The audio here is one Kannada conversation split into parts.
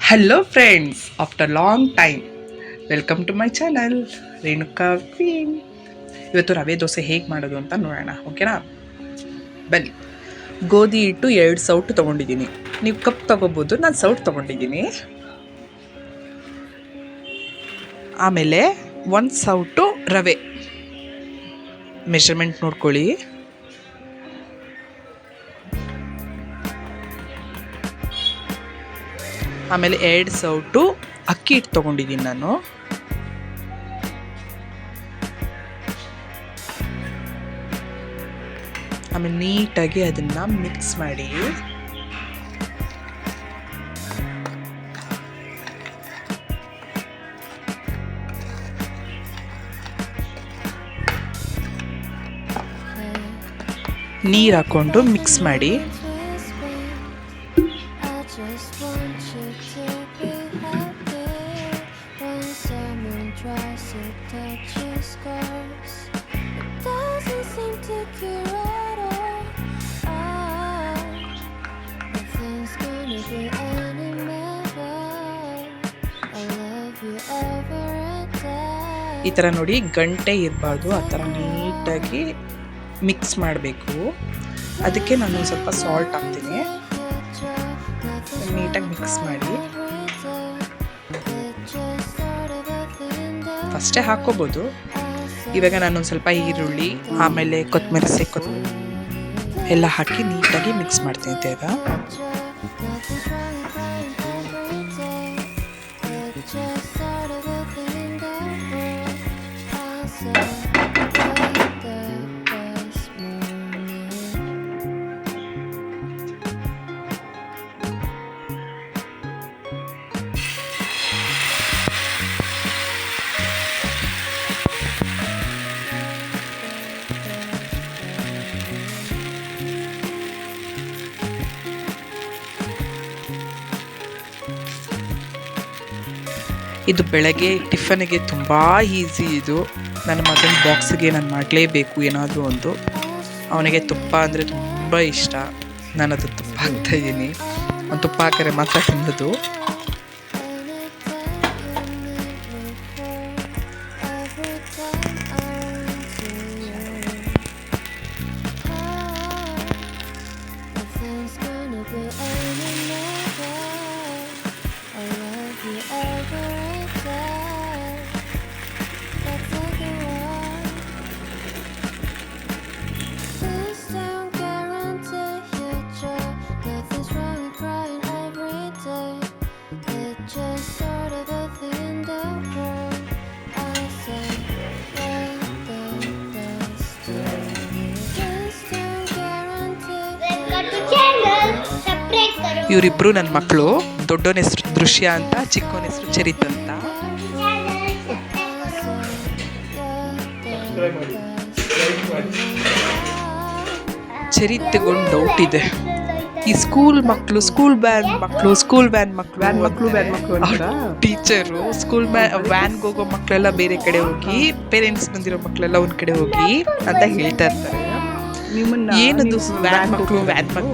Hello friends, after long time welcome to my channel Renuka queen. ಇವತ್ತು ರವೆ ದೋಸೆ ಹೇಗೆ ಮಾಡೋದು ಅಂತ ನೋಡೋಣ, ಓಕೆನಾ? ಬನ್ನಿ. ಗೋಧಿ ಹಿಟ್ಟು 2 ಸೌಟು ತೊಗೊಂಡಿದ್ದೀನಿ. ನೀವು ಕಪ್ ತೊಗೋಬೋದು, ನಾನು ಸೌಟು ತೊಗೊಂಡಿದ್ದೀನಿ. ಆಮೇಲೆ 1 ಸೌಟು ರವೆ, ಮೆಷರ್ಮೆಂಟ್ ನೋಡ್ಕೊಳ್ಳಿ. ಆಮೇಲೆ 2 ಸೌಟು ಅಕ್ಕಿ ಹಿಟ್ಟು ತೊಗೊಂಡಿದ್ದೀನಿ ನಾನು. ಆಮೇಲೆ ನೀಟಾಗಿ ಅದನ್ನು ಮಿಕ್ಸ್ ಮಾಡಿ ನೀರು ಹಾಕ್ಕೊಂಡು ಮಿಕ್ಸ್ ಮಾಡಿ. ಈ ಥರ ನೋಡಿ, ಗಂಟೆ ಇರಬಾರ್ದು, ಆ ಥರ ನೀಟಾಗಿ ಮಿಕ್ಸ್ ಮಾಡಬೇಕು. ಅದಕ್ಕೆ ನಾನು ಸ್ವಲ್ಪ ಸಾಲ್ಟ್ ಹಾಕ್ತೀನಿ. ನೀಟಾಗಿ ಮಿಕ್ಸ್ ಮಾಡಿ. ಫಸ್ಟೇ ಹಾಕ್ಕೋಬೋದು. ಇವಾಗ ನಾನೊಂದು ಸ್ವಲ್ಪ ಈರುಳ್ಳಿ, ಆಮೇಲೆ ಕೊತ್ತಂಬರಿ ಎಲ್ಲ ಹಾಕಿ ನೀಟಾಗಿ ಮಿಕ್ಸ್ ಮಾಡ್ತೀನಿ ಈಗ. ಇದು ಬೆಳಗ್ಗೆ ಟಿಫನ್ಗೆ ತುಂಬ ಈಸಿ. ಇದು ನನ್ನ ಮಗನ ಬಾಕ್ಸಿಗೆ ನಾನು ಮಾಡಲೇಬೇಕು ಏನಾದರೂ ಒಂದು. ಅವನಿಗೆ ತುಪ್ಪ ಅಂದರೆ ತುಂಬ ಇಷ್ಟ. ನಾನು ಅದು ತುಪ್ಪ ಹಾಕ್ತಾಯಿದ್ದೀನಿ. ಒಂದು ತುಪ್ಪ ಹಾಕಿದ್ರೆ ಮಾತ್ರ ತಿನ್ನೋದು. ಇವರಿಬ್ರು ನನ್ನ ಮಕ್ಕಳು. ದೊಡ್ಡವನ ಹೆಸರು ದೃಶ್ಯ ಅಂತ, ಚಿಕ್ಕವನ ಹೆಸರು ಚರಿತ್ ಅಂತ. ಚರಿತ್ಗೊಂದು ಡೌಟ್ ಇದೆ. ಈ ಸ್ಕೂಲ್ ಮಕ್ಕಳು, ಸ್ಕೂಲ್ ವ್ಯಾನ್ ಮಕ್ಕಳು ಟೀಚರು ಸ್ಕೂಲ್ ವ್ಯಾನ್ಗೆ ಹೋಗೋ ಮಕ್ಕಳೆಲ್ಲ ಬೇರೆ ಕಡೆ ಹೋಗಿ, ಪೇರೆಂಟ್ಸ್ ಬಂದಿರೋ ಮಕ್ಕಳೆಲ್ಲ ಒಂದು ಕಡೆ ಹೋಗಿ ಅಂತ ಹೇಳ್ತಾ ಇರ್ತಾರೆ. ಏನದು ವ್ಯಾನ್ ಮಕ್ಕಳು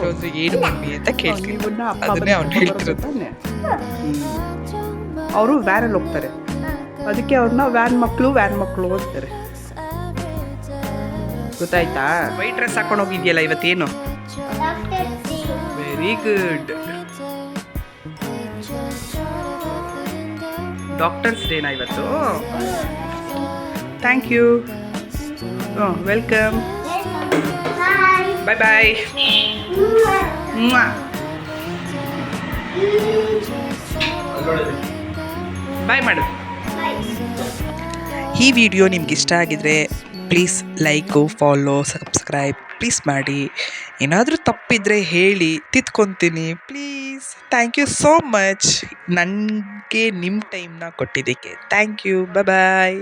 ಅಂದ್ರೆ ಏನು ಮಮ್ಮಿ ಅಂತ ಕೇಳ್ತೀನಿ. ಅದನ್ನೇ ಅವ್ನು ಹೇಳ್ತಿರೋದು. ಅವರು ವ್ಯಾನಲ್ಲಿ ಹೋಗ್ತಾರೆ, ಅದಕ್ಕೆ ಅವ್ರನ್ನ ವ್ಯಾನ್ ಮಕ್ಕಳು ಅಂತಾರೆ. ಗೊತ್ತಾಯ್ತಾ? ವೈಟ್ ಡ್ರೆಸ್ ಹಾಕೊಂಡು ಹೋಗಿದ್ಯಲ್ಲ ಇವತ್ತೇನು? Very good. ಡಾಕ್ಟರ್ಸ್ ಡೇನಾ ಇವತ್ತು? Thank you. Welcome. Bye bye. Bye ಮಾಡು. ಈ ವಿಡಿಯೋ ನಿಮ್ಗೆ ಇಷ್ಟ ಆಗಿದ್ರೆ please like, follow, subscribe please ಮಾಡಿ. ಏನಾದರೂ ತಪ್ಪಿದ್ರೆ ಹೇಳಿ, ತಿದ್ಕೊತೀನಿ please. Thank you so much ನನಗೆ ನಿಮ್ಮ ಟೈಮ್ನ ಕೊಟ್ಟಿದ್ದಕ್ಕೆ. Thank you. ಬಾಯ್.